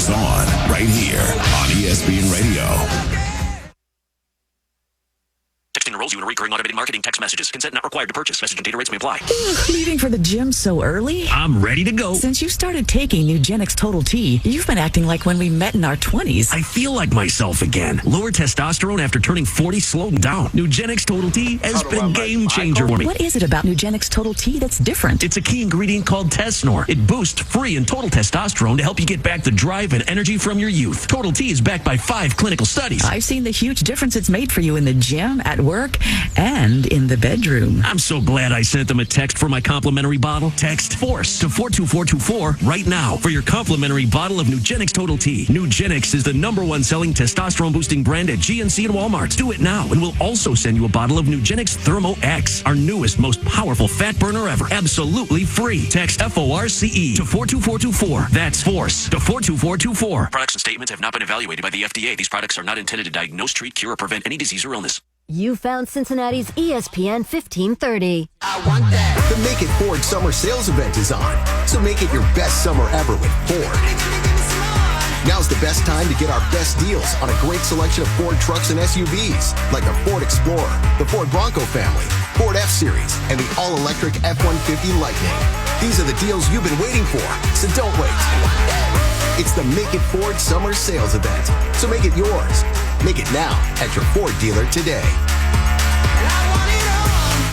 is on right here on ESPN Radio. Texting enrolls you in a recurring automated marketing text messages. Consent not required to purchase. Message and data rates may apply. Leaving for the gym so early? I'm ready to go. Since you started taking Nugenix Total T, you've been acting like when we met in our 20s. I feel like myself again. Lower testosterone after turning 40 slowed down. Nugenix Total T has been game changer for me. What is it about Nugenix Total T that's different? It's a key ingredient called Tesnor. It boosts free and total testosterone to help you get back the drive and energy from your youth. Total T is backed by 5 clinical studies. I've seen the huge difference it's made for you in the gym, at work, and in the bedroom. I'm so glad I sent them a text for my complimentary bottle. Text FORCE to 42424 right now for your complimentary bottle of Nugenix Total T. Nugenix is the #1 selling testosterone boosting brand at GNC and Walmart. Do it now, and we'll also send you a bottle of Nugenix Thermo X, our newest, most powerful fat burner ever. Absolutely free. Text FORCE to 42424. That's FORCE to 42424. Products and statements have not been evaluated by the FDA. These products are not intended to diagnose, treat, cure, or prevent any disease or illness. You found Cincinnati's ESPN 1530. I want that. The Make It Ford Summer Sales Event is on. So make it your best summer ever with Ford. Now's the best time to get our best deals on a great selection of Ford trucks and SUVs, like the Ford Explorer, the Ford Bronco family, Ford F-Series, and the all-electric F-150 Lightning. These are the deals you've been waiting for, so don't wait. It's the Make It Ford Summer Sales Event. So make it yours. Make it now at your Ford dealer today.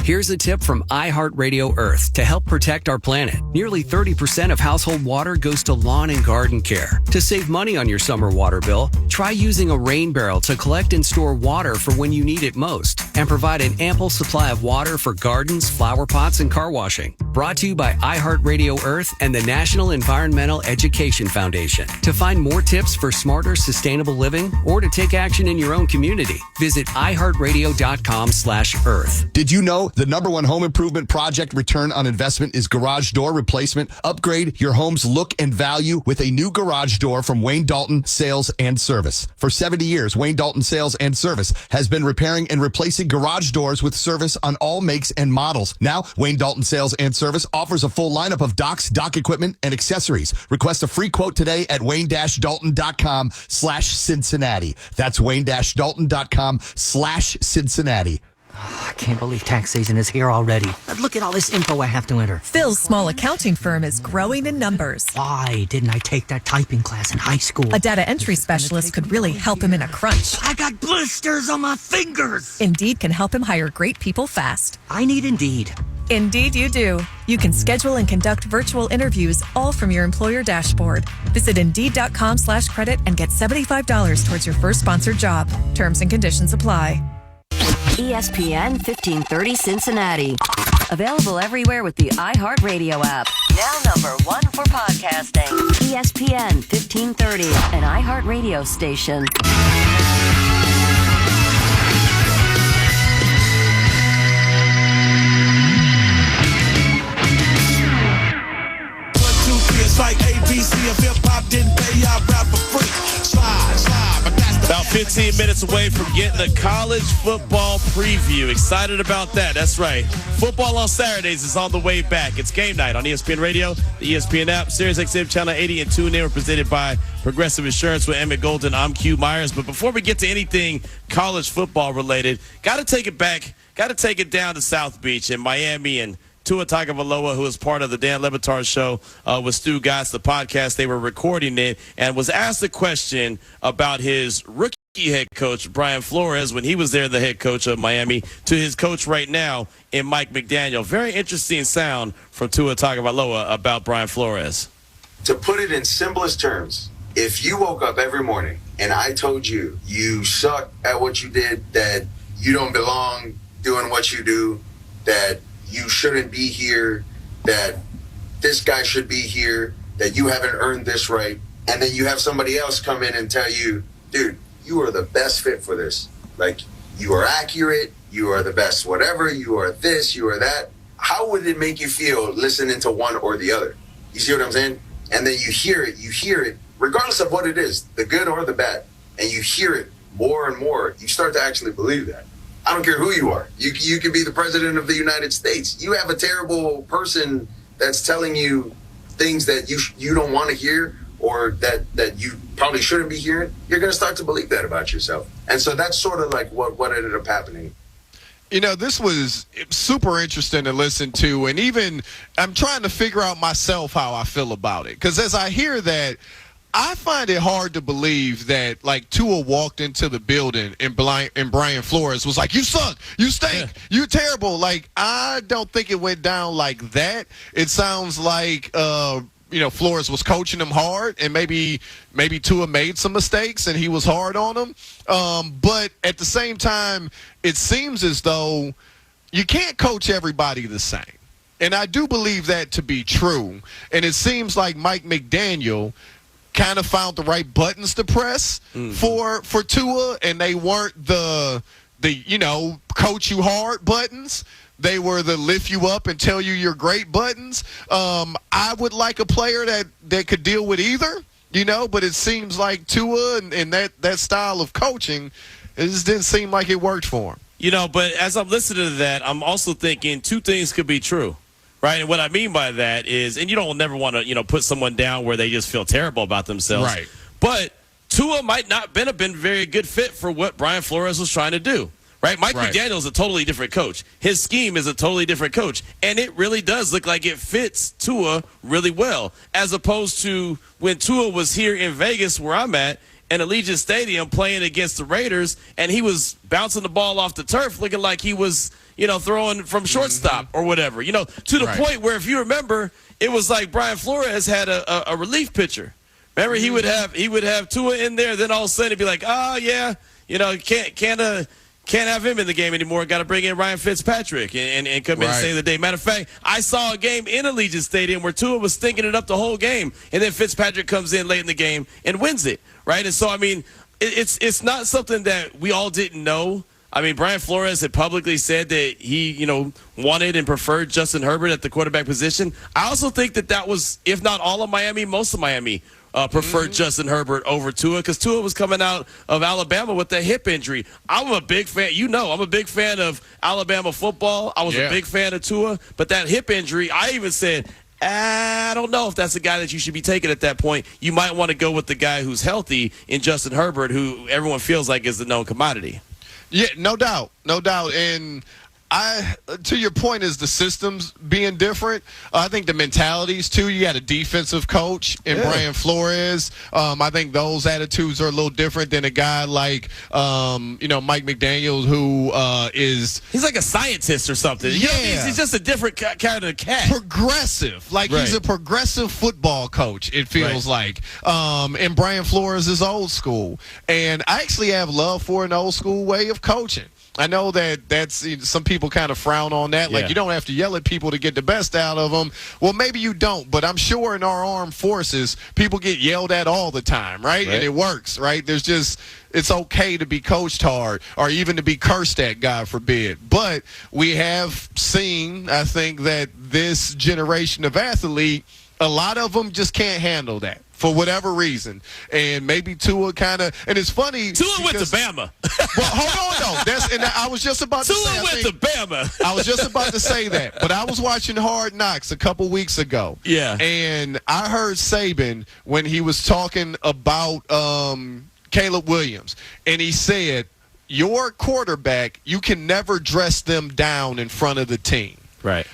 Here's a tip from iHeartRadio Earth to help protect our planet. Nearly 30% of household water goes to lawn and garden care. To save money on your summer water bill, try using a rain barrel to collect and store water for when you need it most, and provide an ample supply of water for gardens, flower pots, and car washing. Brought to you by iHeartRadio Earth and the National Environmental Education Foundation. To find more tips for smarter, sustainable living, or to take action in your own community, visit iHeartRadio.com/Earth. Did you know the #1 home improvement project return on investment is garage door replacement? Upgrade your home's look and value with a new garage door from Wayne Dalton Sales and Service. For 70 years, Wayne Dalton Sales and Service has been repairing and replacing garage doors with service on all makes and models. Now, Wayne Dalton Sales and Service offers a full lineup of docks, dock equipment, and accessories. Request a free quote today at wayne-dalton.com/Cincinnati. That's wayne-dalton.com/Cincinnati. I can't believe tax season is here already. Look at all this info I have to enter. Phil's small accounting firm is growing in numbers. Why didn't I take that typing class in high school? A data entry specialist could really help him in a crunch. I got blisters on my fingers. Indeed can help him hire great people fast. I need Indeed. Indeed you do. You can schedule and conduct virtual interviews all from your employer dashboard. Visit Indeed.com/credit and get $75 towards your first sponsored job. Terms and conditions apply. ESPN 1530 Cincinnati. Available everywhere with the iHeartRadio app. Now #1 for podcasting. ESPN 1530, an iHeartRadio station. It's like ABC if hip-hop didn't pay, y'all rap for free. Slide, but that's the... About 15 minutes away from getting a college football preview. Excited about that. That's right. Football on Saturdays is on the way back. It's game night on ESPN Radio, the ESPN app, Sirius XM Channel 80, and tune in. We're presented by Progressive Insurance with Emmett Golden. I'm Q Myers. But before we get to anything college football related, got to take it back, got to take it down to South Beach in Miami, and Tua Tagovailoa, who is part of the Dan Le Batard show with Stu Gotts, the podcast, they were recording it, and was asked a question about his rookie head coach, Brian Flores, when he was there, the head coach of Miami, to his coach right now in Mike McDaniel. Very interesting sound from Tua Tagovailoa about Brian Flores. To put it in simplest terms, if you woke up every morning and I told you you suck at what you did, that you don't belong doing what you do, that you shouldn't be here, that this guy should be here, that you haven't earned this right, and then you have somebody else come in and tell you, dude, you are the best fit for this. Like, you are accurate, you are the best whatever, you are this, you are that. How would it make you feel listening to one or the other? You see what I'm saying? And then you hear it, regardless of what it is, the good or the bad, and you hear it more and more, you start to actually believe that. I don't care who you are. You could be the president of the United States. You have a terrible person that's telling you things that you don't want to hear, or that you probably shouldn't be hearing, you're going to start to believe that about yourself. And so that's sort of like what ended up happening. You know, this was super interesting to listen to, and even I'm trying to figure out myself how I feel about it. Because as I hear that, I find it hard to believe that, like, Tua walked into the building and Brian Flores was like, you suck, you stink, you're terrible. Like, I don't think it went down like that. It sounds like Flores was coaching him hard, and maybe Tua made some mistakes and he was hard on him. But at the same time, it seems as though you can't coach everybody the same. And I do believe that to be true. And it seems like Mike McDaniel kind of found the right buttons to press for Tua, and they weren't the coach you hard buttons. They were the lift you up and tell you you're great buttons. I would like a player that could deal with either, but it seems like Tua and that style of coaching, it just didn't seem like it worked for him. But as I'm listening to that, I'm also thinking two things could be true, right? And what I mean by that is, and you don't never want to, put someone down where they just feel terrible about themselves. Right. But Tua might not have been a very good fit for what Brian Flores was trying to do. Right? Mike McDaniel is a totally different coach. His scheme is a totally different coach. And it really does look like it fits Tua really well, as opposed to when Tua was here in Vegas, where I'm at, in Allegiant Stadium playing against the Raiders, and he was bouncing the ball off the turf looking like he was, throwing from shortstop or whatever. To the point where, if you remember, it was like Brian Flores had a relief pitcher. Remember, he would have Tua in there, then all of a sudden he'd be like, oh, yeah, can't have him in the game anymore. Got to bring in Ryan Fitzpatrick and come in and save the day. Matter of fact, I saw a game in Allegiant Stadium where Tua was stinking it up the whole game, and then Fitzpatrick comes in late in the game and wins it, right? And so, I mean, it's not something that we all didn't know. I mean, Brian Flores had publicly said that he, wanted and preferred Justin Herbert at the quarterback position. I also think that was, if not all of Miami, most of Miami preferred Justin Herbert over Tua, because Tua was coming out of Alabama with a hip injury. I'm a big fan. I'm a big fan of Alabama football. I was a big fan of Tua, but that hip injury, I even said, I don't know if that's the guy that you should be taking at that point. You might want to go with the guy who's healthy in Justin Herbert, who everyone feels like is the known commodity. Yeah, no doubt. And to your point, is the systems being different. I think the mentalities too. You got a defensive coach in Brian Flores. I think those attitudes are a little different than a guy like Mike McDaniel, who he's like a scientist or something. Yeah, he's just a different kind of cat. Progressive, he's a progressive football coach. It feels like. And Brian Flores is old school, and I actually have love for an old school way of coaching. I know that's some people kind of frown on that. Like, you don't have to yell at people to get the best out of them. Well, maybe you don't, but I'm sure in our armed forces, people get yelled at all the time, right? And it works, right? It's okay to be coached hard or even to be cursed at, God forbid. But we have seen, I think, that this generation of athlete, a lot of them just can't handle that for whatever reason. And maybe Tua kind of, and it's funny. Tua went to Bama. Well, hold on, though. And I was just about to say. Tua went to Bama. I was just about to say that. But I was watching Hard Knocks a couple weeks ago. Yeah. And I heard Saban when he was talking about Caleb Williams. And he said, your quarterback, you can never dress them down in front of the team. Right.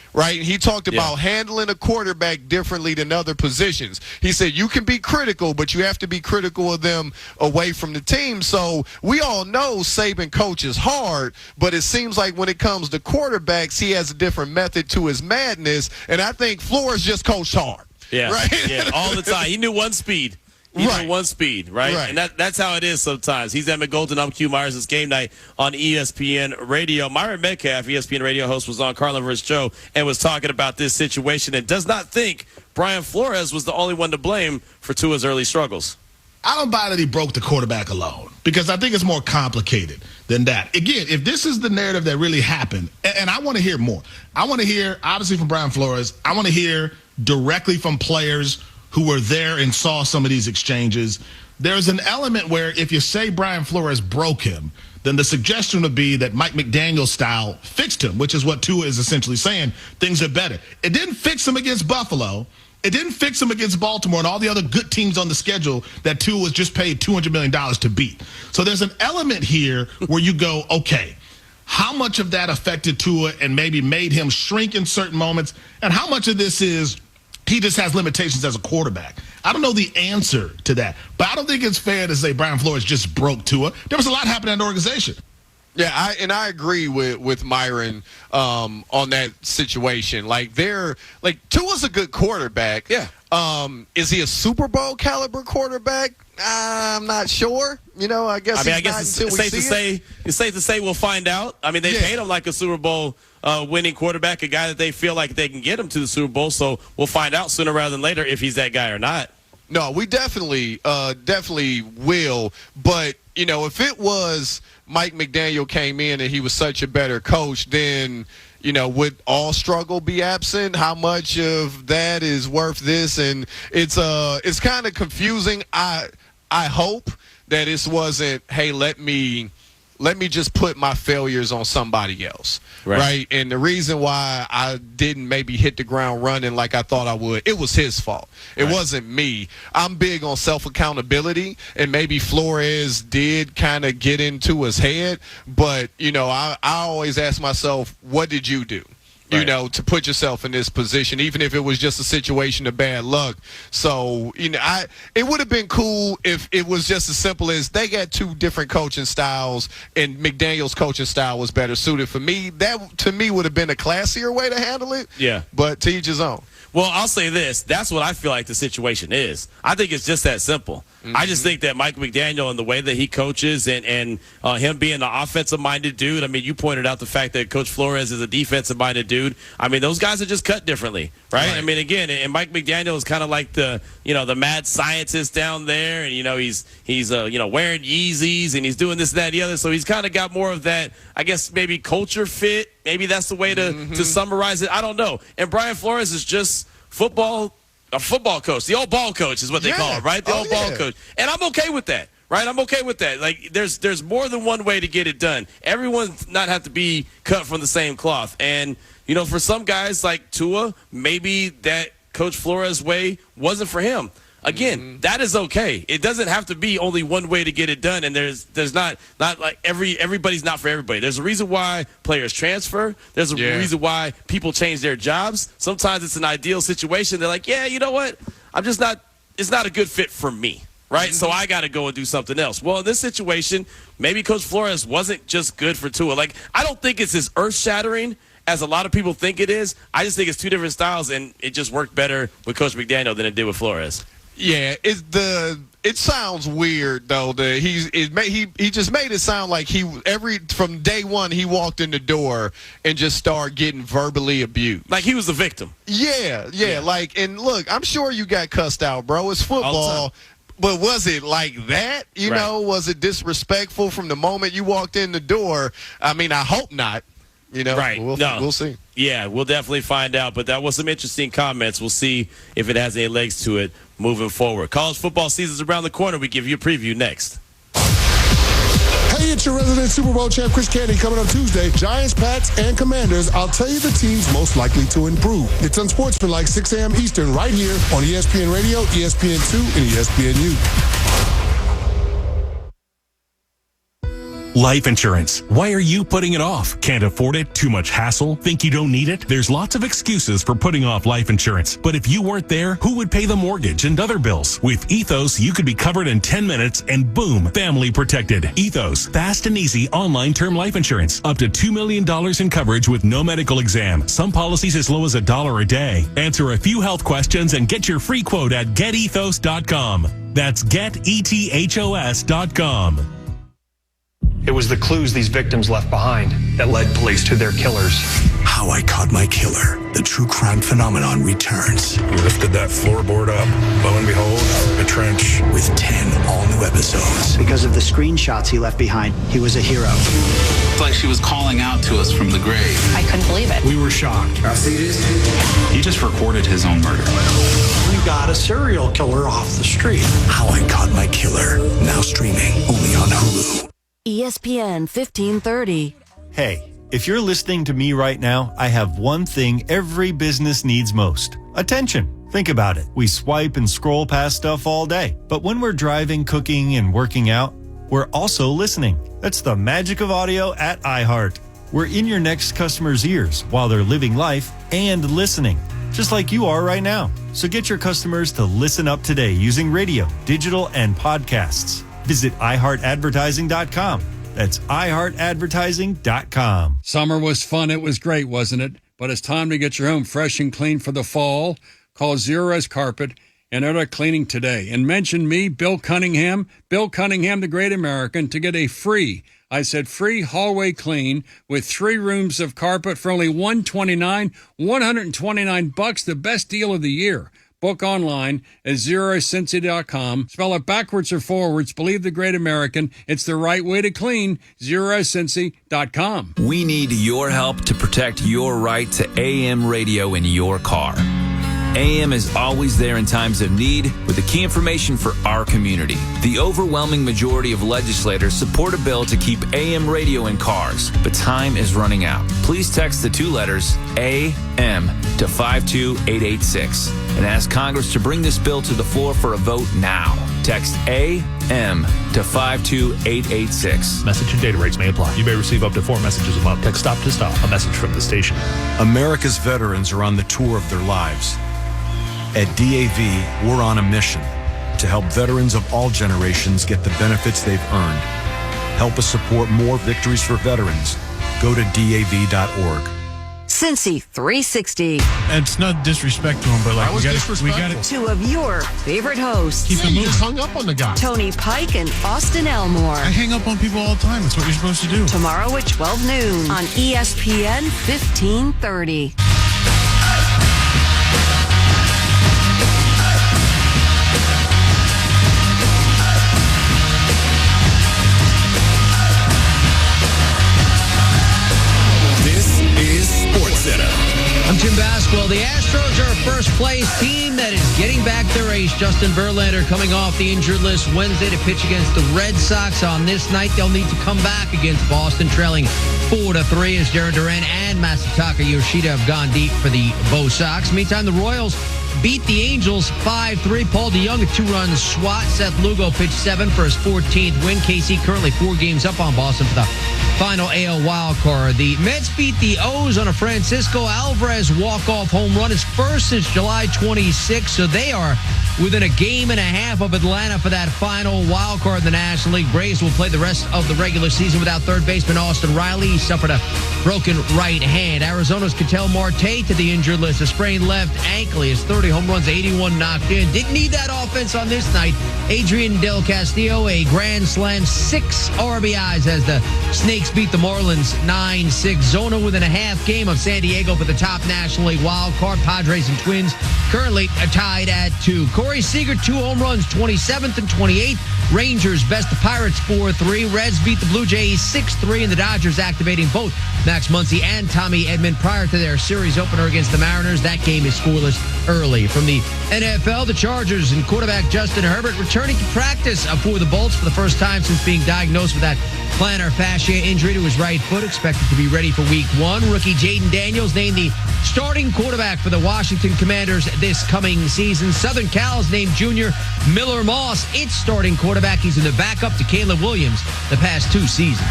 He talked about handling a quarterback differently than other positions. He said you can be critical, but you have to be critical of them away from the team. So we all know Saban coaches hard, but it seems like when it comes to quarterbacks, he has a different method to his madness. And I think Flores just coached hard. Yeah. Right. Yeah. All the time. He knew one speed. One speed, right? And that's how it is sometimes. He's Emmett Golden. I'm Q Myers. It's Game Night on ESPN Radio. Myron Metcalf, ESPN Radio host, was on Carlin vs. Joe and was talking about this situation and does not think Brian Flores was the only one to blame for Tua's early struggles. I don't buy that he broke the quarterback alone, because I think it's more complicated than that. Again, if this is the narrative that really happened, and I want to hear more. I want to hear, obviously, from Brian Flores. I want to hear directly from players who were there and saw some of these exchanges. There's an element where if you say Brian Flores broke him, then the suggestion would be that Mike McDaniel's style fixed him, which is what Tua is essentially saying. Things are better. It didn't fix him against Buffalo. It didn't fix him against Baltimore and all the other good teams on the schedule that Tua was just paid $200 million to beat. So there's an element here where you go, okay, how much of that affected Tua and maybe made him shrink in certain moments? And how much of this is he just has limitations as a quarterback? I don't know the answer to that, but I don't think it's fair to say Brian Flores just broke Tua. There was a lot happening in the organization. Yeah, I agree with Myron on that situation. Tua's a good quarterback. Yeah. Is he a Super Bowl caliber quarterback? I'm not sure. I guess it's safe to say we'll find out. I mean, they paid him like a Super Bowl winning quarterback, a guy that they feel like they can get him to the Super Bowl. So we'll find out sooner rather than later if he's that guy or not. No, we definitely will. But, if it was Mike McDaniel came in and he was such a better coach, then, would all struggle be absent? How much of that is worth this? And it's kind of confusing. I hope that this wasn't, hey, let me just put my failures on somebody else, right? And the reason why I didn't maybe hit the ground running like I thought I would, it was his fault. It wasn't me. I'm big on self-accountability, and maybe Flores did kind of get into his head, but, I always ask myself, what did you do? To put yourself in this position, even if it was just a situation of bad luck. So, it would have been cool if it was just as simple as they got two different coaching styles and McDaniel's coaching style was better suited for me. That, to me, would have been a classier way to handle it. Yeah. But to each his own. Well, I'll say this. That's what I feel like the situation is. I think it's just that simple. Mm-hmm. I just think that Mike McDaniel and the way that he coaches and him being an offensive-minded dude, I mean, you pointed out the fact that Coach Flores is a defensive-minded dude. I mean, those guys are just cut differently, right? I mean, again, and Mike McDaniel is kind of like the mad scientist down there, and, he's wearing Yeezys, and he's doing this, that, and the other. So he's kind of got more of that, I guess, maybe culture fit. Maybe that's the way to summarize it. I don't know. And Brian Flores is just a football coach. The old ball coach is what they call him, right? The old ball coach. And I'm okay with that, right? I'm okay with that. Like, there's more than one way to get it done. Everyone's not have to be cut from the same cloth. And, for some guys like Tua, maybe that Coach Flores way wasn't for him. Again, that is okay. It doesn't have to be only one way to get it done, and there's not like everybody's not for everybody. There's a reason why players transfer. There's a reason why people change their jobs. Sometimes it's an ideal situation. They're like, yeah, you know what? It's not a good fit for me, right? So I got to go and do something else. Well, in this situation, maybe Coach Flores wasn't just good for Tua. Like, I don't think it's as earth-shattering as a lot of people think it is. I just think it's two different styles, and it just worked better with Coach McDaniel than it did with Flores. Yeah, it sounds weird though that he just made it sound like from day one he walked in the door and just started getting verbally abused, like he was the victim. Yeah. Like, and look, I'm sure you got cussed out, bro. It's football. But was it like that? Was it disrespectful from the moment you walked in the door? I mean, I hope not. Right. We'll see. Yeah, we'll definitely find out. But that was some interesting comments. We'll see if it has any legs to it moving forward. College football season's around the corner. We give you a preview next. Hey, it's your resident Super Bowl champ, Chris Candy, coming up Tuesday. Giants, Pats, and Commanders. I'll tell you the teams most likely to improve. It's Unsportsmanlike, 6 a.m. Eastern, right here on ESPN Radio, ESPN2, and ESPNU. Life insurance. Why are you putting it off? Can't afford it? Too much hassle? Think you don't need it? There's lots of excuses for putting off life insurance. But if you weren't there, who would pay the mortgage and other bills? With Ethos, you could be covered in 10 minutes and boom, family protected. Ethos, fast and easy online term life insurance. Up to $2 million in coverage with no medical exam. Some policies as low as $1 a day. Answer a few health questions and get your free quote at getethos.com. That's getethos.com. It was the clues these victims left behind that led police to their killers. How I Caught My Killer. The true crime phenomenon returns. We lifted that floorboard up. Lo and behold, a trench. With 10 all-new episodes. Because of the screenshots he left behind, he was a hero. It's like she was calling out to us from the grave. I couldn't believe it. We were shocked. I see this. He just recorded his own murder. We got a serial killer off the street. How I Caught My Killer. Now streaming only on Hulu. ESPN 1530. Hey, if you're listening to me right now, I have one thing every business needs most: attention. Think about it. We swipe and scroll past stuff all day. But when we're driving, cooking, and working out, we're also listening. That's the magic of audio at iHeart. We're in your next customer's ears while they're living life and listening, just like you are right now. So get your customers to listen up today using radio, digital, and podcasts. Visit iHeartAdvertising.com. That's iHeartAdvertising.com. Summer was fun. It was great, wasn't it? But it's time to get your home fresh and clean for the fall. Call Zero Res Carpet and order cleaning today. And mention me, Bill Cunningham, the Great American, to get a free hallway clean with 3 rooms of carpet for only $129, the best deal of the year. Book online at ZeroCincy.com. Spell it backwards or forwards. Believe the Great American. It's the right way to clean. ZeroCincy.com. We need your help to protect your right to AM radio in your car. AM is always there in times of need with the key information for our community. The overwhelming majority of legislators support a bill to keep AM radio in cars, but time is running out. Please text the 2 letters AM to 52886 and ask Congress to bring this bill to the floor for a vote now. Text AM to 52886. Message and data rates may apply. You may receive up to 4 messages a month. Text stop to stop. A message from the station. America's veterans are on the tour of their lives. At DAV, we're on a mission to help veterans of all generations get the benefits they've earned. Help us support more victories for veterans. Go to DAV.org. Cincy 360. It's not disrespect to him, but we got it. 2 of your favorite hosts. Keep it moving. You just hung up on the guy. Tony Pike and Austin Elmore. I hang up on people all the time. That's what you're supposed to do. Tomorrow at 12 noon on ESPN 1530. I'm Jim Basquil. The Astros are a first-place team that is getting back their ace. Justin Verlander coming off the injured list Wednesday to pitch against the Red Sox. On this night, they'll need to come back against Boston, trailing 4-3 as Jarren Duran and Masataka Yoshida have gone deep for the Bo Sox. Meantime, the Royals beat the Angels 5-3. Paul DeJong, a 2-run swat. Seth Lugo pitched 7 for his 14th win. KC currently 4 games up on Boston for the final AL wild card. The Mets beat the O's on a Francisco Alvarez walk-off home run. His first since July 26, so they are within a game and a half of Atlanta for that final wild card in the National League. Braves will play the rest of the regular season without third baseman Austin Riley. He suffered a broken right hand. Arizona's Ketel Marte to the injured list. A sprained left ankle. His 30 home runs, 81 knocked in. Didn't need that offense on this night. Adrian Del Castillo, a grand slam, 6 RBIs as the Snakes beat the Marlins 9-6. Zona within a half game of San Diego for the top National League wild card. Padres and Twins currently tied at 2. Corey Seager, 2 home runs, 27th and 28th. Rangers best the Pirates 4-3. Reds beat the Blue Jays 6-3, and the Dodgers activating both Max Muncy and Tommy Edman prior to their series opener against the Mariners. That game is scoreless early. From the NFL, the Chargers and quarterback Justin Herbert returning to practice for the Bolts for the first time since being diagnosed with that plantar fascia injury to his right foot. Expected to be ready for week 1. Rookie Jaden Daniels named the starting quarterback for the Washington Commanders this coming season. Southern Cal's named junior Miller Moss its starting quarterback. He's in the backup to Caleb Williams the past 2 seasons.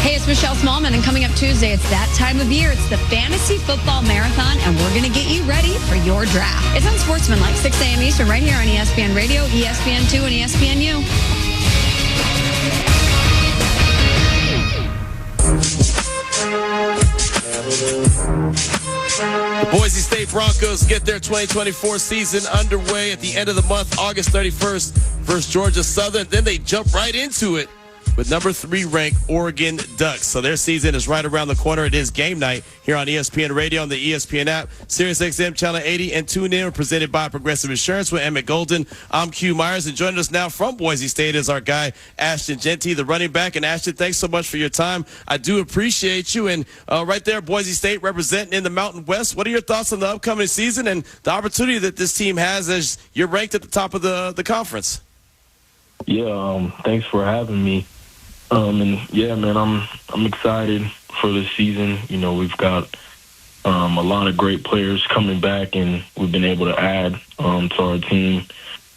Hey, it's Michelle Smallman, and coming up Tuesday, it's that time of year. It's the Fantasy Football Marathon, and we're going to get you ready for your draft. It's on Sportsmanlike, 6 a.m. Eastern, right here on ESPN Radio, ESPN2, and ESPNU. The Boise State Broncos get their 2024 season underway at the end of the month, August 31st, versus Georgia Southern. Then they jump right into it with number 3 ranked Oregon Ducks. So their season is right around the corner. It is game night here on ESPN Radio and the ESPN app, SiriusXM Channel 80, and tune in, presented by Progressive Insurance with Emmett Golden. I'm Q Myers, and joining us now from Boise State is our guy, Ashton Genty, the running back. And Ashton, thanks so much for your time. I do appreciate you. And right there, Boise State representing in the Mountain West. What are your thoughts on the upcoming season and the opportunity that this team has as you're ranked at the top of the conference? Yeah, thanks for having me. And yeah, man, I'm excited for this season. You know, we've got a lot of great players coming back, and we've been able to add to our team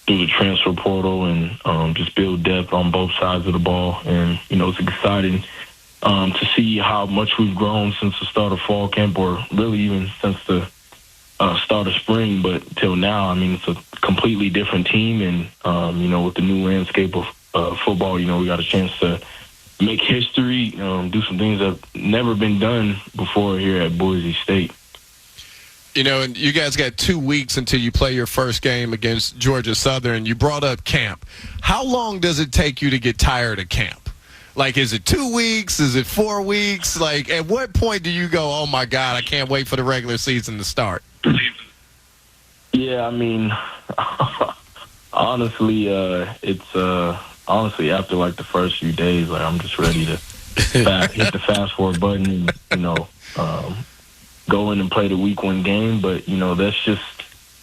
through the transfer portal and just build depth on both sides of the ball. And, it's exciting to see how much we've grown since the start of fall camp, or really even since the start of spring. But till now, it's a completely different team. And, with the new landscape of football, we got a chance to make history, do some things that have never been done before here at Boise State. And you guys got 2 weeks until you play your first game against Georgia Southern. You brought up camp. How long does it take you to get tired of camp? Like, is it 2 weeks? Is it 4 weeks? Like, at what point do you go, oh, my God, I can't wait for the regular season to start? Yeah, honestly, it's honestly after, like, the first few days, like, I'm just ready to hit the fast-forward button and, go in and play the week 1 game. But, that's just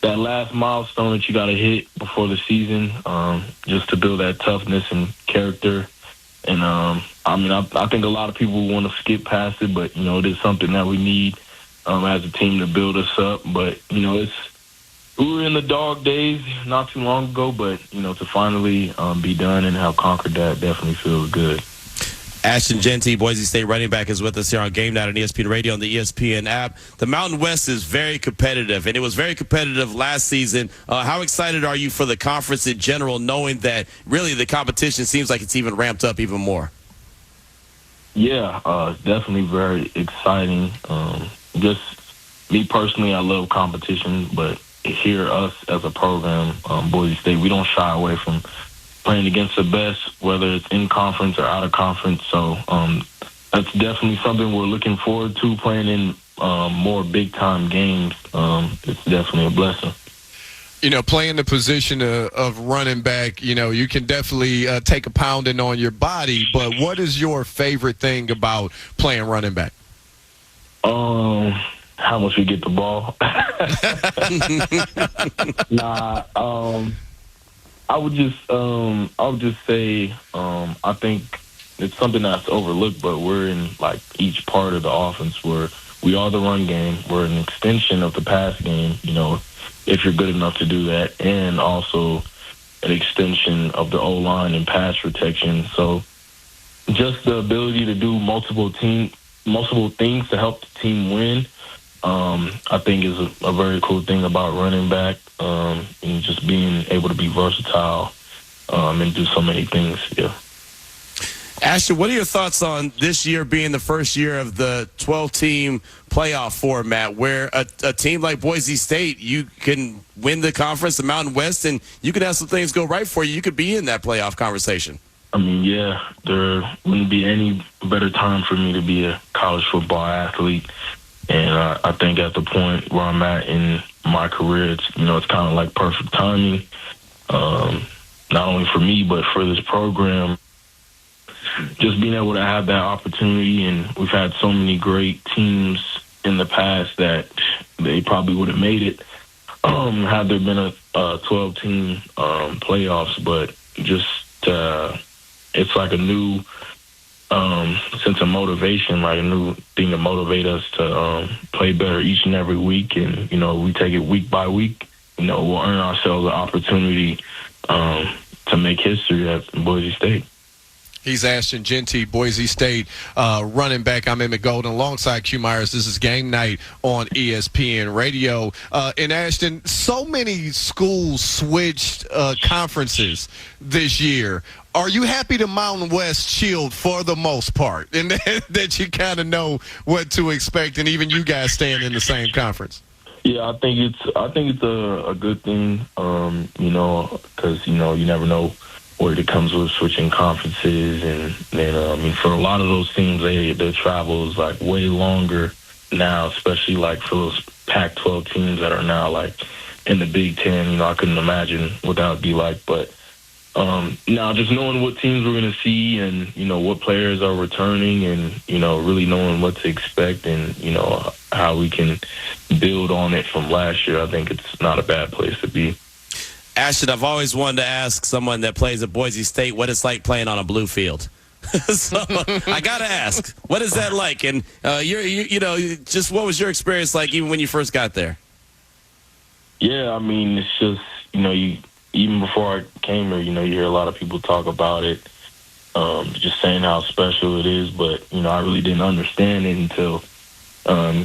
that last milestone that you got to hit before the season, just to build that toughness and character. And, I think a lot of people want to skip past it, but, it is something that we need as a team to build us up. But, we were in the dog days not too long ago, but, to finally be done and have conquered that definitely feels good. Ashton Jeanty, Boise State running back, is with us here on Game Night on ESPN Radio and the ESPN app. The Mountain West is very competitive, and it was very competitive last season. How excited are you for the conference in general, knowing that really the competition seems like it's even ramped up even more? Yeah, it's definitely very exciting. Just me personally, I love competition, but here, us as a program, Boise State, we don't shy away from playing against the best, whether it's in conference or out of conference. So that's definitely something we're looking forward to, playing in more big-time games. It's definitely a blessing. Playing the position of running back, you can definitely take a pounding on your body, but what is your favorite thing about playing running back? How much we get the ball. I would just say I think it's something that's overlooked, but we're in like each part of the offense where we are the run game. We're an extension of the pass game, if you're good enough to do that, and also an extension of the O-line and pass protection. So just the ability to do multiple things to help the team win, I think is a very cool thing about running back, and just being able to be versatile and do so many things. Yeah. Ashton, what are your thoughts on this year being the first year of the 12-team playoff format, where a team like Boise State, you can win the conference, the Mountain West, and you could have some things go right for you. You could be in that playoff conversation. Yeah, there wouldn't be any better time for me to be a college football athlete. And I think at the point where I'm at in my career, it's kind of like perfect timing, not only for me, but for this program. Just being able to have that opportunity, and we've had so many great teams in the past that they probably would have made it had there been a 12-team playoffs. But just it's like a new sense of motivation, like a new thing to motivate us to play better each and every week. And, we take it week by week. We'll earn ourselves an opportunity to make history at Boise State. He's Ashton Jeanty, Boise State running back. I'm Emmett Golden alongside Q Myers. This is Game Night on ESPN Radio. And Ashton, so many schools switched conferences this year. Are you happy the Mountain West chilled for the most part, and that you kind of know what to expect, and even you guys staying in the same conference? Yeah, I think it's a good thing, because you never know what it comes with switching conferences, and then for a lot of those teams, their travel is like way longer now, especially like for those Pac-12 teams that are now like in the Big Ten. I couldn't imagine what that would be like, but. Now just knowing what teams we're going to see, and, what players are returning, and, really knowing what to expect, and, how we can build on it from last year, I think it's not a bad place to be. Ashton, I've always wanted to ask someone that plays at Boise State what it's like playing on a blue field. So I got to ask, what is that like? And just what was your experience like even when you first got there? Yeah, I mean, it's just, even before I came here, you hear a lot of people talk about it, just saying how special it is. But, I really didn't understand it until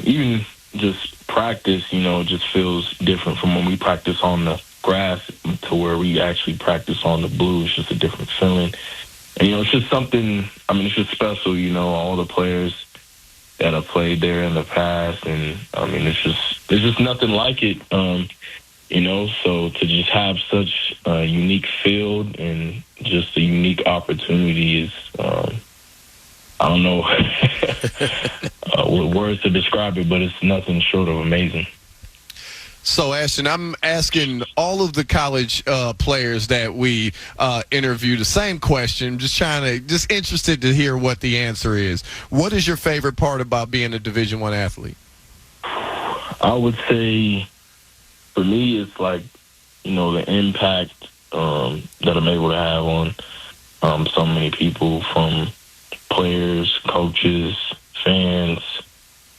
even just practice, just feels different from when we practice on the grass to where we actually practice on the blue. It's just a different feeling. And, it's just something, it's just special, all the players that have played there in the past. And, there's just nothing like it, so to just have such a unique field and just a unique opportunity is, I don't know what words to describe it, but it's nothing short of amazing. So, Ashton, I'm asking all of the college players that we interview the same question. Just interested to hear what the answer is. What is your favorite part about being a Division I athlete? I would say, for me, it's like, the impact that I'm able to have on so many people, from players, coaches, fans,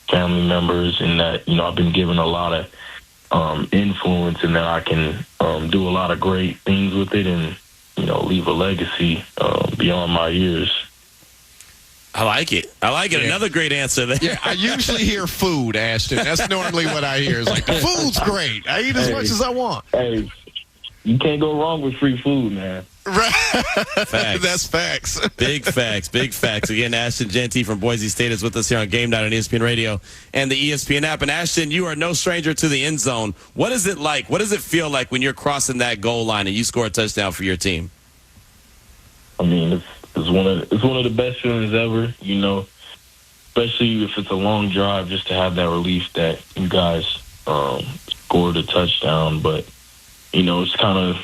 family members, and that, I've been given a lot of influence, and that I can do a lot of great things with it and, leave a legacy beyond my years. I like it. Yeah. Another great answer there. Yeah, I usually hear food, Ashton. That's normally what I hear. It's like, the food's great. I eat as much as I want. Hey, you can't go wrong with free food, man. Right. Facts. That's facts. Big facts. Big facts. Again, Ashton Jeanty from Boise State is with us here on Game Night on ESPN Radio and the ESPN app. And Ashton, you are no stranger to the end zone. What is it like? What does it feel like when you're crossing that goal line and you score a touchdown for your team? It's one of the best feelings ever, especially if it's a long drive, just to have that relief that you guys scored a touchdown. But, it's kind of,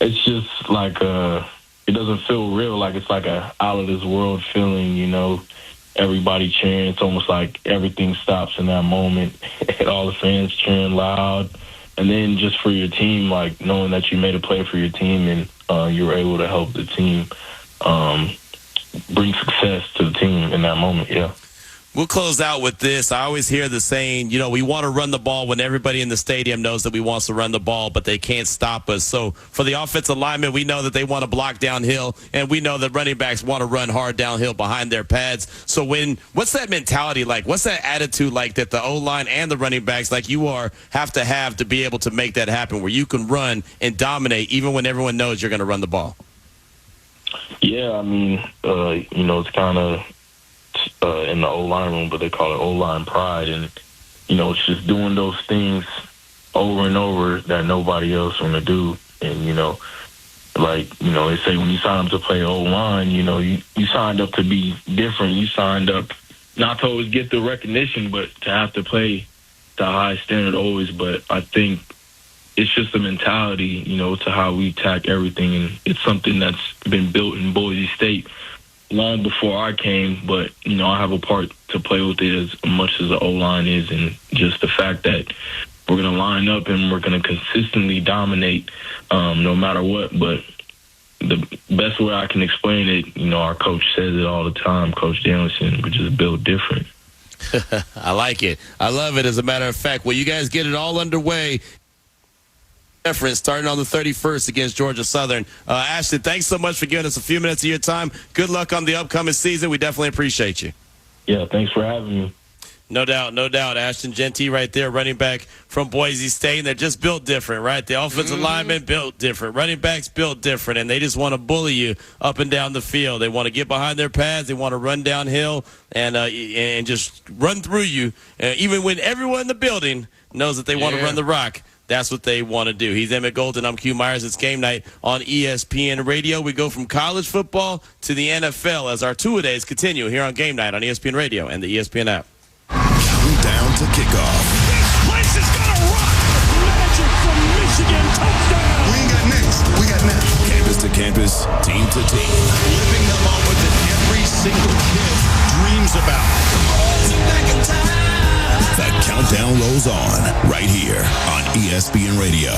it's just like, it doesn't feel real. Like it's like a out of this world feeling, everybody cheering. It's almost like everything stops in that moment and all the fans cheering loud. And then just for your team, like knowing that you made a play for your team and you were able to help the team bring success to the team in that moment, yeah. We'll close out with this. I always hear the saying, we want to run the ball when everybody in the stadium knows that we want to run the ball, but they can't stop us. So for the offensive linemen, we know that they want to block downhill, and we know that running backs want to run hard downhill behind their pads. So what's that mentality like? What's that attitude like that the O-line and the running backs like you have to be able to make that happen, where you can run and dominate even when everyone knows you're going to run the ball? Yeah, it's kind of in the O-line room, but they call it O-line pride. And, it's just doing those things over and over that nobody else want to do. And, they say when you sign up to play O-line, you signed up to be different. You signed up not to always get the recognition, but to have to play to a high standard always. But I think it's just a mentality, to how we attack everything. And it's something that's been built in Boise State long before I came, but, I have a part to play with it as much as the O-line is, and just the fact that we're going to line up and we're going to consistently dominate no matter what. But the best way I can explain it, our coach says it all the time, Coach Danielson, we're just built different. I like it. I love it, as a matter of fact. Well, you guys get it all underway. Starting on the 31st against Georgia Southern. Ashton, thanks so much for giving us a few minutes of your time. Good luck on the upcoming season. We definitely appreciate you. Yeah, thanks for having me. No doubt. Ashton Jeanty right there, running back from Boise State. And they're just built different, right? The offensive linemen built different. Running backs built different. And they just want to bully you up and down the field. They want to get behind their pads. They want to run downhill and just run through you. Even when everyone in the building knows that they want to run the rock. That's what they want to do. He's Emmett Golden. I'm Q Myers. It's Game Night on ESPN Radio. We go from college football to the NFL as our two-a-days continue here on Game Night on ESPN Radio and the ESPN app. Countdown to kickoff. This place is going to rock. Magic from Michigan. Touchdown. We ain't got next. We got now. Campus to campus, team to team. Living the moment that every single kid dreams about. Back in time. The countdown rolls on right here on ESPN Radio.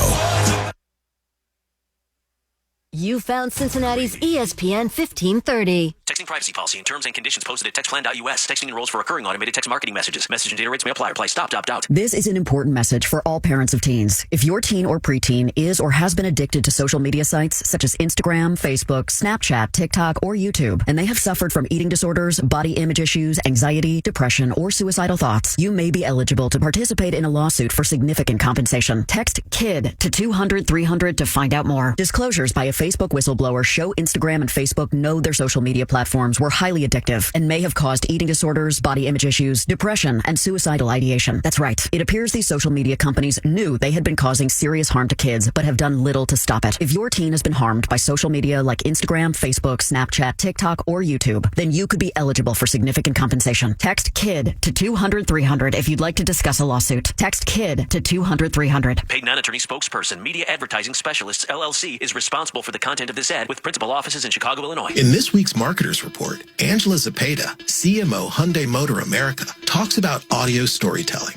You found Cincinnati's ESPN 1530. Texting privacy policy and terms and conditions posted at textplan.us. Texting enrolls for recurring automated text marketing messages. Message and data rates may apply. Reply stop, opt out. This is an important message for all parents of teens. If your teen or preteen is or has been addicted to social media sites such as Instagram, Facebook, Snapchat, TikTok, or YouTube, and they have suffered from eating disorders, body image issues, anxiety, depression, or suicidal thoughts, you may be eligible to participate in a lawsuit for significant compensation. Text KID to 200-300 to find out more. Disclosures by a Facebook whistleblower show Instagram and Facebook know their social media platforms were highly addictive and may have caused eating disorders, body image issues, depression, and suicidal ideation. That's right. It appears these social media companies knew they had been causing serious harm to kids, but have done little to stop it. If your teen has been harmed by social media like Instagram, Facebook, Snapchat, TikTok, or YouTube, then you could be eligible for significant compensation. Text KID to 200-300 if you'd like to discuss a lawsuit. Text KID to 200-300. Paid non-attorney spokesperson, Media Advertising Specialists, LLC, is responsible for the content of this ad with principal offices in Chicago, Illinois. In this week's Marketers Report, Angela Zepeda, CMO Hyundai Motor America, talks about audio storytelling.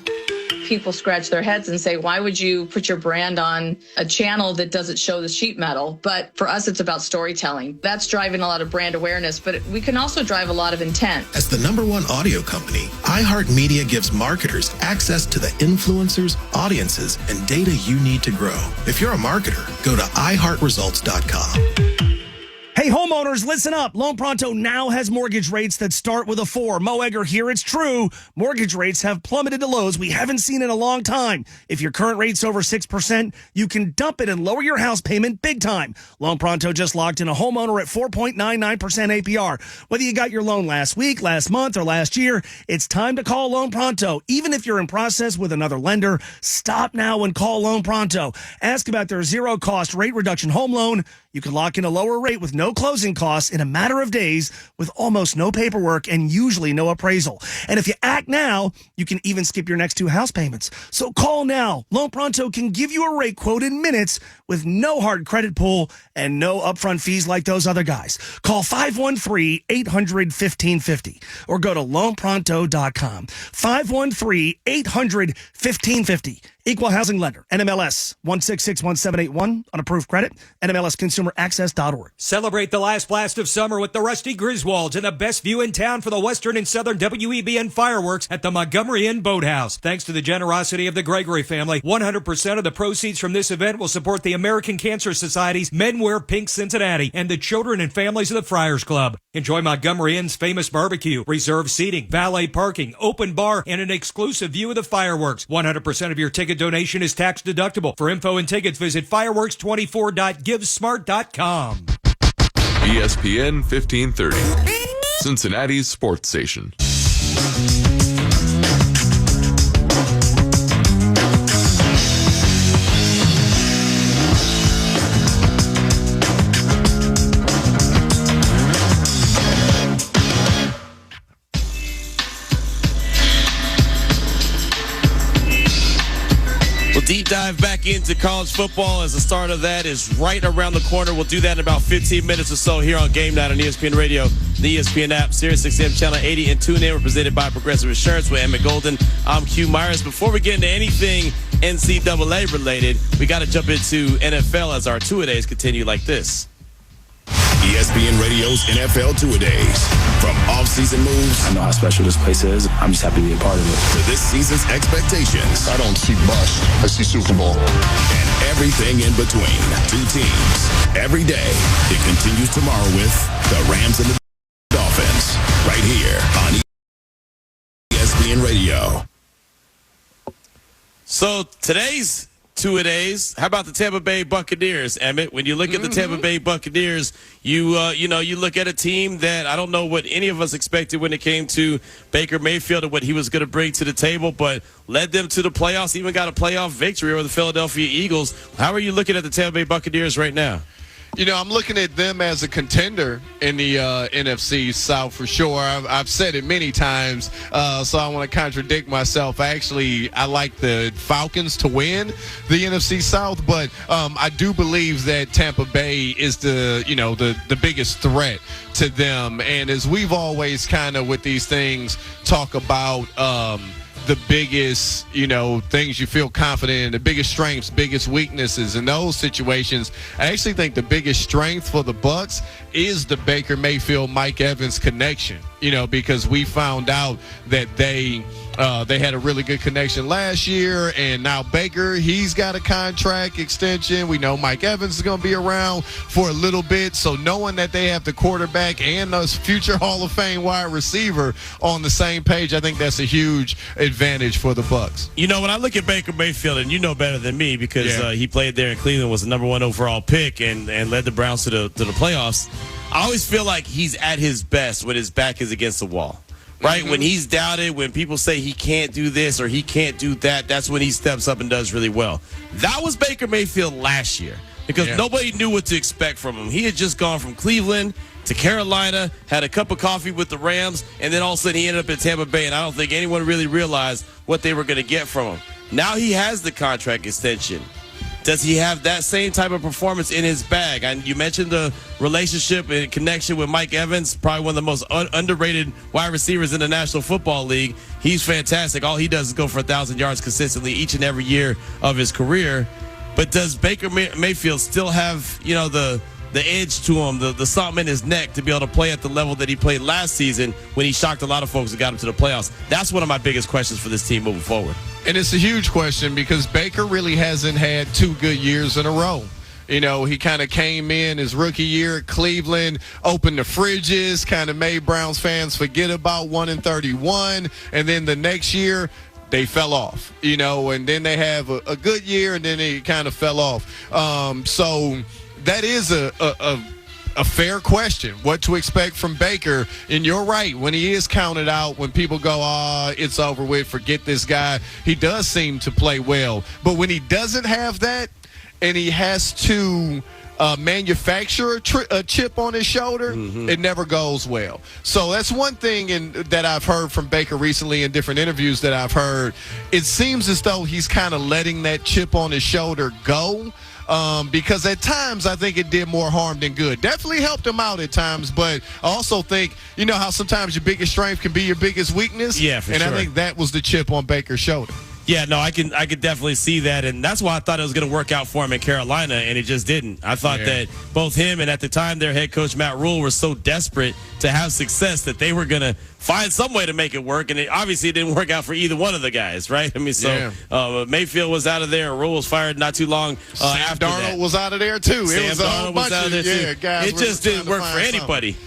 People scratch their heads and say, why would you put your brand on a channel that doesn't show the sheet metal? But for us, it's about storytelling. That's driving a lot of brand awareness, but we can also drive a lot of intent. As the #1 audio company, iHeartMedia gives marketers access to the influencers, audiences, and data you need to grow. If you're a marketer, go to iHeartResults.com. Hey, homeowners, listen up. Loan Pronto now has mortgage rates that start with a 4. Mo Egger here. It's true. Mortgage rates have plummeted to lows we haven't seen in a long time. If your current rate's over 6%, you can dump it and lower your house payment big time. Loan Pronto just locked in a homeowner at 4.99% APR. Whether you got your loan last week, last month, or last year, it's time to call Loan Pronto. Even if you're in process with another lender, stop now and call Loan Pronto. Ask about their zero-cost rate reduction home loan. You can lock in a lower rate with no closing costs in a matter of days with almost no paperwork and usually no appraisal. And if you act now, you can even skip your next 2 house payments. So call now. Loan Pronto can give you a rate quote in minutes with no hard credit pull and no upfront fees like those other guys. Call 513-800-1550 or go to loanpronto.com. 513-800-1550. Equal housing lender. NMLS 1661781 on approved credit. NMLSconsumeraccess.org. Celebrate the last blast of summer with the Rusty Griswolds and the best view in town for the Western and Southern WEBN fireworks at the Montgomery Inn Boathouse. Thanks to the generosity of the Gregory family, 100% of the proceeds from this event will support the American Cancer Society's Men Wear Pink Cincinnati and the children and families of the Friars Club. Enjoy Montgomery Inn's famous barbecue, reserved seating, valet parking, open bar, and an exclusive view of the fireworks. 100% of your ticket donation is tax deductible. For info and tickets, visit fireworks24.givesmart.com. ESPN 1530, Cincinnati's sports station. We'll deep dive back into college football as the start of that is right around the corner. We'll do that in about 15 minutes or so here on Game Night on ESPN Radio, the ESPN app, SiriusXM Channel 80, and TuneIn. We're presented by Progressive Insurance with Emmett Golden. I'm Hugh Myers. Before we get into anything NCAA related, we got to jump into NFL as our two-a-days continue like this. ESPN Radio's NFL Two-A-Days. From off-season moves. I know how special this place is. I'm just happy to be a part of it. To this season's expectations. I don't see bust. I see Super Bowl. And everything in between. 2 teams. Every day. It continues tomorrow with the Rams and the Dolphins. Right here on ESPN Radio. So today's two-a-days. How about the Tampa Bay Buccaneers, Emmett? When you look at the Tampa Bay Buccaneers, you look at a team that I don't know what any of us expected when it came to Baker Mayfield and what he was going to bring to the table, but led them to the playoffs, even got a playoff victory over the Philadelphia Eagles. How are you looking at the Tampa Bay Buccaneers right now? You know, I'm looking at them as a contender in the NFC South for sure. I've said it many times, so I want to contradict myself. Actually, I like the Falcons to win the NFC South, but I do believe that Tampa Bay is the biggest threat to them. And as we've always kind of with these things talk about the biggest, things you feel confident in, the biggest strengths, biggest weaknesses in those situations. I actually think the biggest strength for the Bucs is the Baker Mayfield, Mike Evans connection, because we found out that they had a really good connection last year, and now Baker, he's got a contract extension. We know Mike Evans is going to be around for a little bit, so knowing that they have the quarterback and the future Hall of Fame wide receiver on the same page, I think that's a huge advantage for the Bucs. When I look at Baker Mayfield, and you know better than me because he played there in Cleveland, was the number 1 overall pick, and led the Browns to the playoffs. I always feel like he's at his best when his back is against the wall. Right? When he's doubted, when people say he can't do this or he can't do that, that's when he steps up and does really well. That was Baker Mayfield last year because nobody knew what to expect from him. He had just gone from Cleveland to Carolina, had a cup of coffee with the Rams, and then all of a sudden he ended up in Tampa Bay, and I don't think anyone really realized what they were going to get from him. Now he has the contract extension. Does he have that same type of performance in his bag? And you mentioned the relationship and connection with Mike Evans, probably one of the most underrated wide receivers in the National Football League. He's fantastic. All he does is go for 1,000 yards consistently each and every year of his career. But does Baker Mayfield still have, the edge to him, the something in his neck to be able to play at the level that he played last season when he shocked a lot of folks and got him to the playoffs? That's one of my biggest questions for this team moving forward. And it's a huge question because Baker really hasn't had 2 good years in a row. He kind of came in his rookie year at Cleveland, opened the fridges, kind of made Browns fans forget about 1-31, and then the next year they fell off, and then they have a good year, and then they kind of fell off. So that is a fair question, what to expect from Baker. And you're right, when he is counted out, when people go, it's over with, forget this guy, he does seem to play well. But when he doesn't have that and he has to manufacture a chip on his shoulder, it never goes well. So that's one thing that I've heard from Baker recently in different interviews that I've heard. It seems as though he's kind of letting that chip on his shoulder go. Because at times I think it did more harm than good. Definitely helped him out at times, but I also think, how sometimes your biggest strength can be your biggest weakness? Yeah, for sure. And I think that was the chip on Baker's shoulder. Yeah, no, I could definitely see that, and that's why I thought it was going to work out for him in Carolina, and it just didn't. I thought that both him and at the time their head coach Matt Rule were so desperate to have success that they were going to find some way to make it work, and it obviously didn't work out for either one of the guys, right? I mean, Mayfield was out of there, Rule was fired not too long after Darnold that. was out of there too. Sam Darnold was out of there too. Guys, it just didn't work for anybody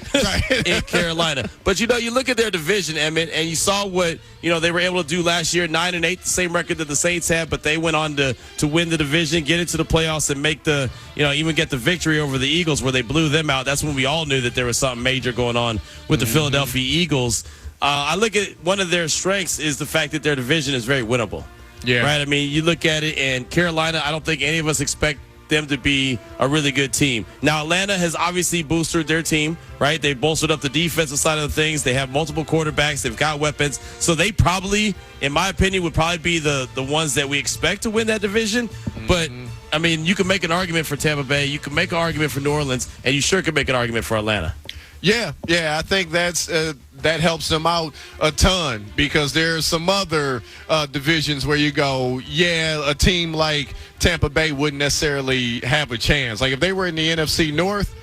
in Carolina. But you look at their division, Emmett, and you saw what they were able to do last year, 9-8, the same record that the Saints had, but they went on to win the division, get into the playoffs, and make the even get the victory over the Eagles where they blew them out. That's when we all knew that there was something major going on with the Philadelphia Eagles. I look at one of their strengths is the fact that their division is very winnable. Yeah. Right? I mean, you look at it, and Carolina, I don't think any of us expect them to be a really good team. Now, Atlanta has obviously boosted their team, right? They bolstered up the defensive side of the things. They have multiple quarterbacks. They've got weapons. So they probably, in my opinion, would probably be the ones that we expect to win that division. But, I mean, you can make an argument for Tampa Bay. You can make an argument for New Orleans. And you sure can make an argument for Atlanta. Yeah, I think that helps them out a ton because there's some other divisions where you go, a team like Tampa Bay wouldn't necessarily have a chance. Like if they were in the NFC North,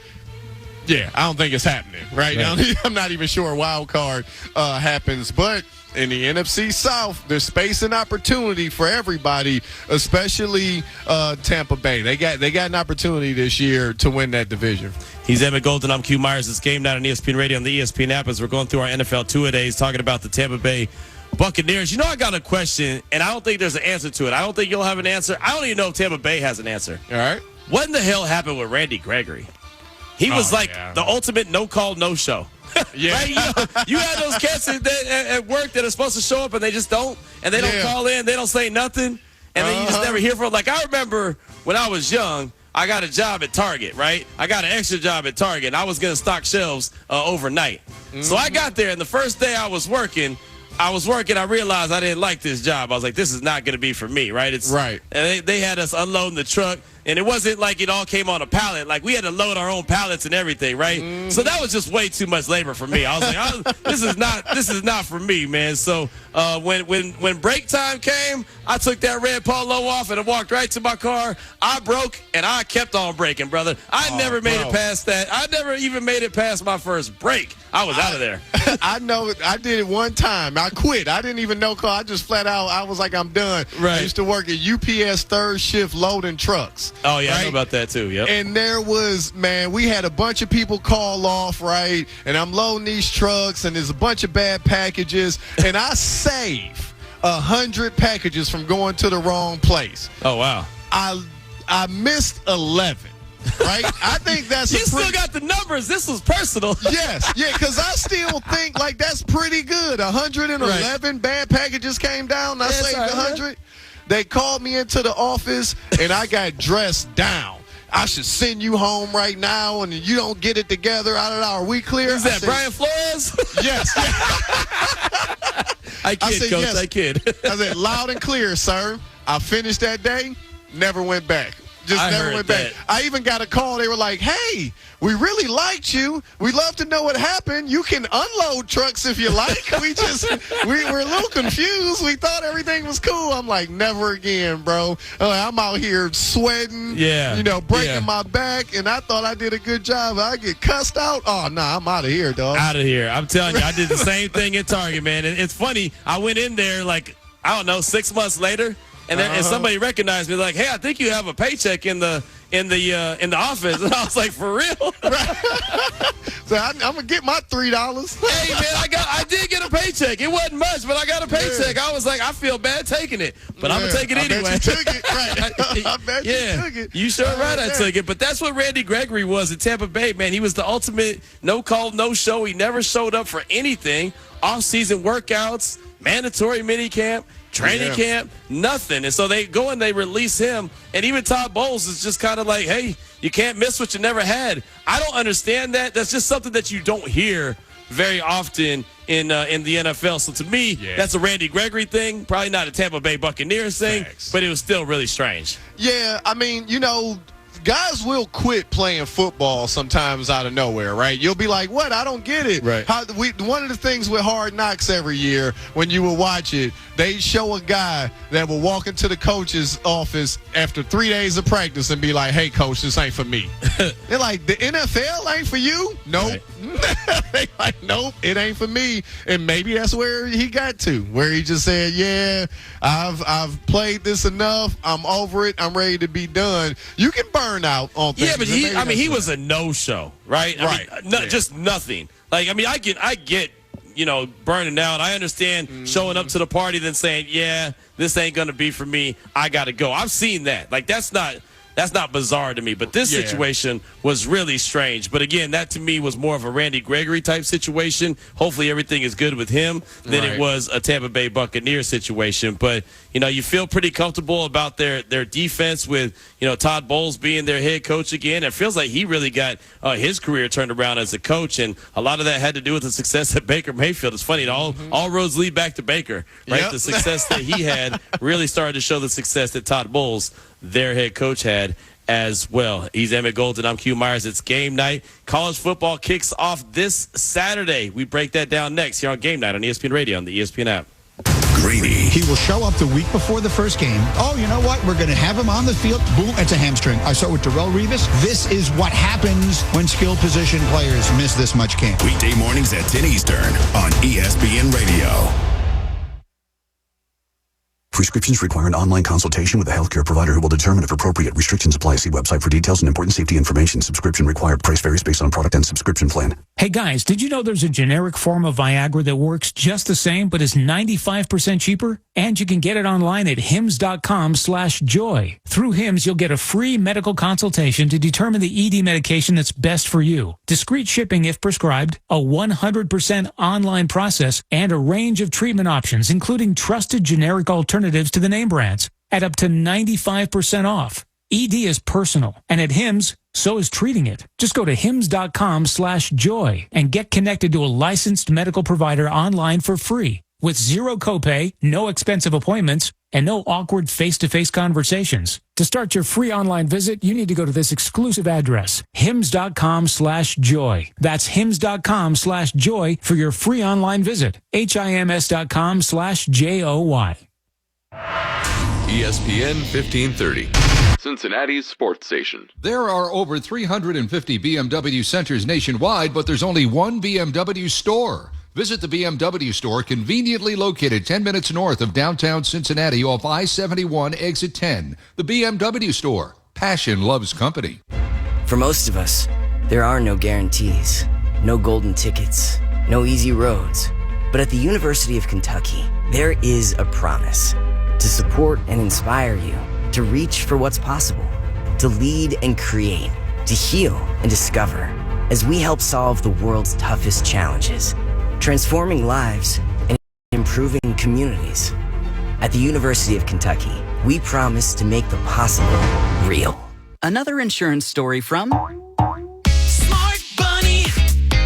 I don't think it's happening, right? I'm not even sure a wild card happens, but in the NFC South, there's space and opportunity for everybody, especially Tampa Bay. They got an opportunity this year to win that division. He's Emmett Golden. I'm Q Myers. It's Game Night on ESPN Radio on the ESPN app as we're going through our NFL two-a-days talking about the Tampa Bay Buccaneers. I got a question, and I don't think there's an answer to it. I don't think you'll have an answer. I don't even know if Tampa Bay has an answer. All right. What in the hell happened with Randy Gregory? He was the ultimate no-call, no-show. Yeah. Right? You had those cats at work that are supposed to show up, and they just don't. And they don't call in. They don't say nothing. And then you just never hear from them. Like, I remember when I was young, I got a job at Target, right? I got an extra job at Target, and I was going to stock shelves overnight. So I got there, and the first day I was working, I realized I didn't like this job. I was like, this is not going to be for me, right? Right. And they had us unloading the truck. and it wasn't like it all came on a pallet. Like, we had to load our own pallets and everything, right? So that was just way too much labor for me. I was like, this is not for me, man. So when break time came, I took that red polo off and I walked right to my car. I broke and I kept on breaking, brother. I never made it past that. I never even made it past my first break. I was out of there. I know. I did it one time. I quit. I didn't even know. I just flat out. I was like, I'm done. Right. I used to work at UPS third shift loading trucks. Oh yeah, right? I know about that too. Yep. And there was, man, we had a bunch of people call off, right? And I'm loading these trucks, and there's a bunch of bad packages, and I save 100 packages from going to the wrong place. Oh wow. I missed 11. Right? I think that's you still got the numbers. This was personal. Yes, yeah, because I still think like that's pretty good. 111 bad packages came down. And I saved 100. They called me into the office, and I got dressed down. I should send you home right now, and you don't get it together. I don't know. Are we clear? Is that Brian Flores? Yes. I kid, Coach. Yes. I kid. I said, loud and clear, sir. I finished that day, never went back. Just never went back. I even got a call. They were like, hey, we really liked you. We'd love to know what happened. You can unload trucks if you like. We were a little confused. We thought everything was cool. I'm like, never again, bro. I'm out here sweating, breaking my back, and I thought I did a good job. I get cussed out. Oh, nah, I'm out of here, dog. Out of here. I'm telling you, I did the same thing at Target, man. And it's funny. I went in there like, I don't know, 6 months later. And somebody recognized me, like, hey, I think you have a paycheck in the office. And I was like, for real? So I'm gonna get my $3. Hey man, I did get a paycheck. It wasn't much, but I got a paycheck. I was like, I feel bad taking it, but I'm gonna take it anyway. I bet you took it, right? I bet you took it. You sure right? I took it. But that's what Randy Gregory was at Tampa Bay, man. He was the ultimate no call, no show. He never showed up for anything. Off-season workouts, mandatory mini camp. Training camp, nothing. And so they go and they release him. And even Todd Bowles is just kind of like, hey, you can't miss what you never had. I don't understand that. That's just something that you don't hear very often in the NFL. So to me, that's a Randy Gregory thing. Probably not a Tampa Bay Buccaneers thing, but it was still really strange. Yeah, I mean, guys will quit playing football sometimes out of nowhere, right? You'll be like, what? I don't get it. Right. One of the things with Hard Knocks every year when you will watch it, they show a guy that will walk into the coach's office after 3 days of practice and be like, hey, coach, this ain't for me. They're like, the NFL ain't for you? Nope. Right. They like, nope, it ain't for me. And maybe that's where he got to, where he just said, yeah, I've played this enough. I'm over it. I'm ready to be done. You can burn out on things. Yeah, but he was a no-show, right? Right. I mean, just nothing. Like, I mean, I get burning out. I understand showing up to the party then saying, yeah, this ain't going to be for me. I got to go. I've seen that. Like, that's not bizarre to me, but this situation was really strange. But again, that to me was more of a Randy Gregory type situation. Hopefully everything is good with him than it was a Tampa Bay Buccaneers situation. But, you feel pretty comfortable about their defense with, Todd Bowles being their head coach again. It feels like he really got his career turned around as a coach, and a lot of that had to do with the success at Baker Mayfield. It's funny, all roads lead back to Baker, right? Yep. The success that he had really started to show the success that Todd Bowles, their head coach, had as well. He's Emmett Golden. I'm Q Myers. It's game night. College football kicks off this Saturday. We break that down next here on Game Night on ESPN Radio and the ESPN app. Greeny. He will show up the week before the first game. Oh, you know what? We're going to have him on the field. Boom, it's a hamstring. I saw it with Darrelle Revis. This is what happens when skilled position players miss this much camp. Weekday mornings at 10 Eastern on ESPN Radio. Prescriptions require an online consultation with a healthcare provider who will determine if appropriate. Restrictions apply. See website for details and important safety information. Subscription required. Price varies based on product and subscription plan. Hey guys, did you know there's a generic form of Viagra that works just the same but is 95% cheaper? And you can get it online at hims.com/joy. Through Hims, you'll get a free medical consultation to determine the ED medication that's best for you. Discreet shipping if prescribed, a 100% online process, and a range of treatment options, including trusted generic alternatives to the name brands, at up to 95% off. ED is personal, and at Hims, so is treating it. Just go to hims.com/joy and get connected to a licensed medical provider online for free. with zero copay, no expensive appointments, and no awkward face-to-face conversations. To start your free online visit, you need to go to this exclusive address, hims.com/joy. That's hims.com/joy for your free online visit. HIMS.com/JOY. ESPN 1530, Cincinnati's sports station. There are over 350 BMW centers nationwide, but there's only one BMW store. Visit the BMW store, conveniently located 10 minutes north of downtown Cincinnati off I-71 exit 10. The BMW store. Passion loves company. For most of us, there are no guarantees, no golden tickets, no easy roads. But at the University of Kentucky, there is a promise to support and inspire you, to reach for what's possible, to lead and create, to heal and discover, as we help solve the world's toughest challenges, transforming lives and improving communities. At the University of Kentucky, we promise to make the possible real. Another insurance story from Smart Bunny.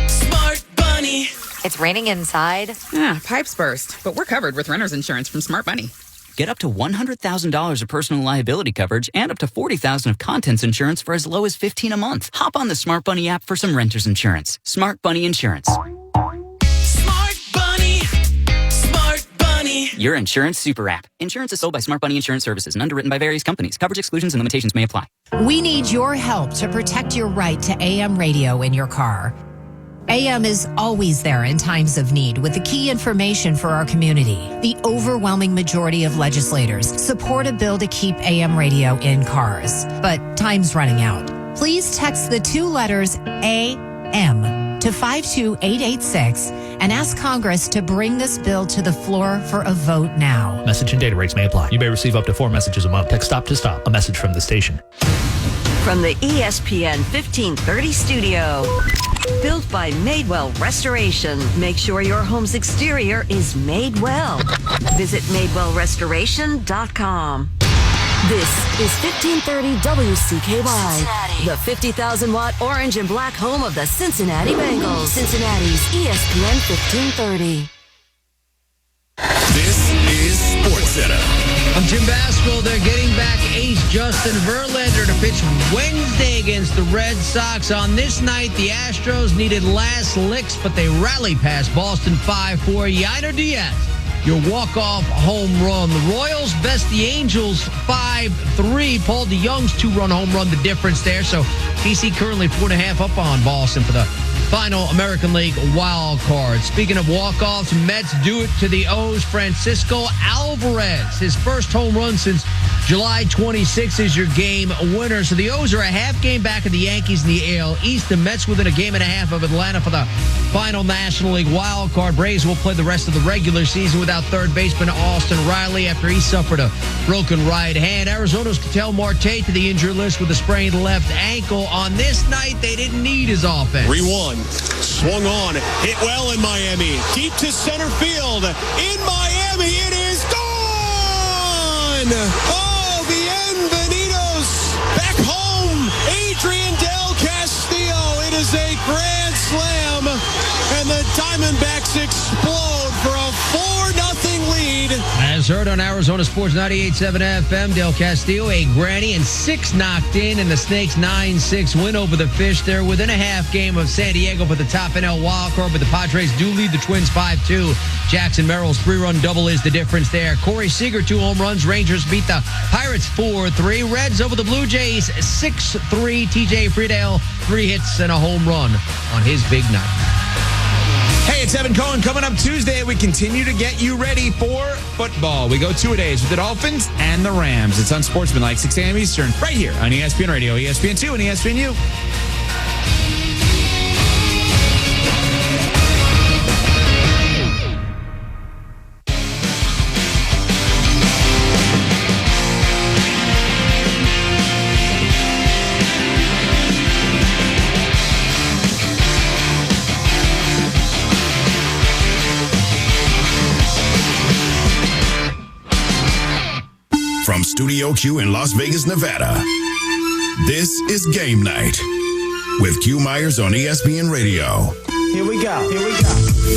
Smart Bunny. It's raining inside. Pipes burst, but we're covered with renter's insurance from Smart Bunny. Get up to $100,000 of personal liability coverage and up to $40,000 of contents insurance for as low as $15 a month. Hop on the Smart Bunny app for some renter's insurance. Smart Bunny Insurance. Smart Bunny. Smart Bunny. Your insurance super app. Insurance is sold by Smart Bunny Insurance Services and underwritten by various companies. Coverage exclusions and limitations may apply. We need your help to protect your right to AM radio in your car. AM is always there in times of need with the key information for our community. The overwhelming majority of legislators support a bill to keep AM radio in cars, but time's running out. Please text the two letters AM to 52886 and ask Congress to bring this bill to the floor for a vote now. Message and data rates may apply. You may receive up to 4 messages a month. Text stop to stop. A message from the station. From the ESPN 1530 studio. Built by Madewell Restoration. Make sure your home's exterior is made well. Visit MadewellRestoration.com. This is 1530 WCKY, Cincinnati. The 50,000-watt orange and black home of the Cincinnati Bengals. Cincinnati's ESPN 1530. This is SportsCenter. I'm Jim Basquill. They're getting back ace Justin Verlander to pitch Wednesday against the Red Sox. On this night, the Astros needed last licks, but they rallied past Boston 5-4. Yainer Diaz, your walk-off home run. The Royals best the Angels 5-3. Paul DeYoung's 2-run home run, the difference there. So DC currently 4.5 up on Boston for the final American League wild card. Speaking of walk-offs, Mets do it to the O's. Francisco Alvarez, his first home run since July 26 is your game winner. So the O's are a half game back of the Yankees in the AL East. The Mets within a game and a half of Atlanta for the final National League wild card. Braves will play the rest of the regular season without third baseman Austin Riley after he suffered a broken right hand. Arizona's Ketel Marte to the injured list with a sprained left ankle. On this night, they didn't need his offense. 3-1. Swung on. Hit well in Miami. Deep to center field. In Miami, it is gone! Oh, bienvenidos! Back home, Adrian Del Castillo. It is a grand slam, and the Diamondbacks explode for a 4-0 lead. As heard on Arizona Sports 98.7 FM, Del Castillo, a granny and 6 knocked in the Snakes' 9-6 win over the Fish. They're within a half game of San Diego for the top NL wildcard, but the Padres do lead the Twins 5-2. Jackson Merrill's 3-run double is the difference there. Corey Seager, 2 home runs. Rangers beat the Pirates 4-3. Reds over the Blue Jays 6-3. TJ Friedel, 3 hits and a home run on his big night. Hey, it's Evan Cohen. Coming up Tuesday, we continue to get you ready for football. We go 2-a-days with the Dolphins and the Rams. It's Unsportsmanlike, 6 a.m. Eastern, right here on ESPN Radio, ESPN2, and ESPNU. From Studio Q in Las Vegas, Nevada, this is Game Night with Q Myers on ESPN Radio. Here we go.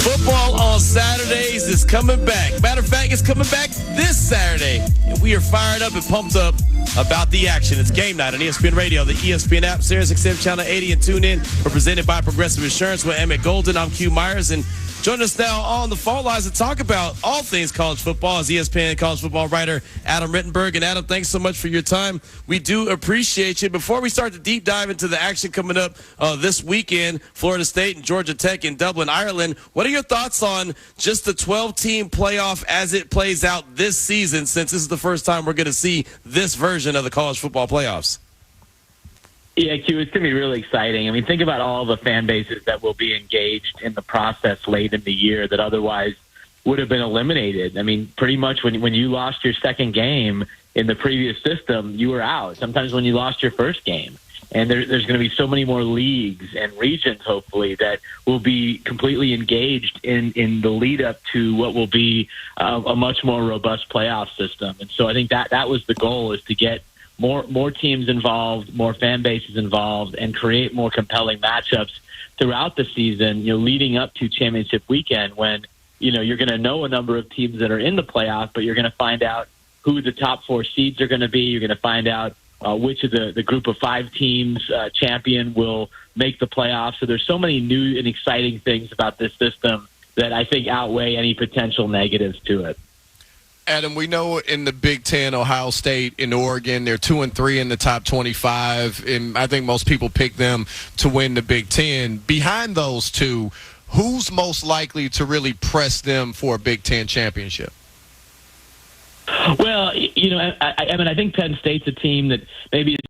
Football on Saturdays is coming back. Matter of fact, it's coming back this Saturday. And we are fired up and pumped up about the action. It's game night on ESPN Radio, the ESPN app, Sirius XM Channel 80, and tune in. We're presented by Progressive Insurance with Emmett Golden. I'm Q Myers, and join us now on the phone lines to talk about all things college football is ESPN college football writer Adam Rittenberg. And Adam, thanks so much for your time. We do appreciate you. Before we start to deep dive into the action coming up this weekend, Florida State and Georgia Tech in Dublin, Ireland, what are your thoughts on just the 12-team playoff as it plays out this season, since this is the first time we're going to see this version of the college football playoffs? Yeah, Q, it's going to be really exciting. I mean, think about all the fan bases that will be engaged in the process late in the year that otherwise would have been eliminated. I mean, pretty much when you lost your second game in the previous system, you were out. Sometimes when you lost your first game. And there's going to be so many more leagues and regions, hopefully, that will be completely engaged in the lead up to what will be a much more robust playoff system. And so I think that was the goal, is to get more teams involved, more fan bases involved, and create more compelling matchups throughout the season, leading up to championship weekend, when, you're going to know a number of teams that are in the playoff, but you're going to find out who the top 4 seeds are going to be. You're going to find out which of the group of 5 teams champion will make the playoffs. So there's so many new and exciting things about this system that I think outweigh any potential negatives to it. Adam, we know in the Big Ten, Ohio State and Oregon, they're 2-3 in the top 25, and I think most people pick them to win the Big Ten. Behind those two, who's most likely to really press them for a Big Ten championship? Well, I think Penn State's a team that maybe is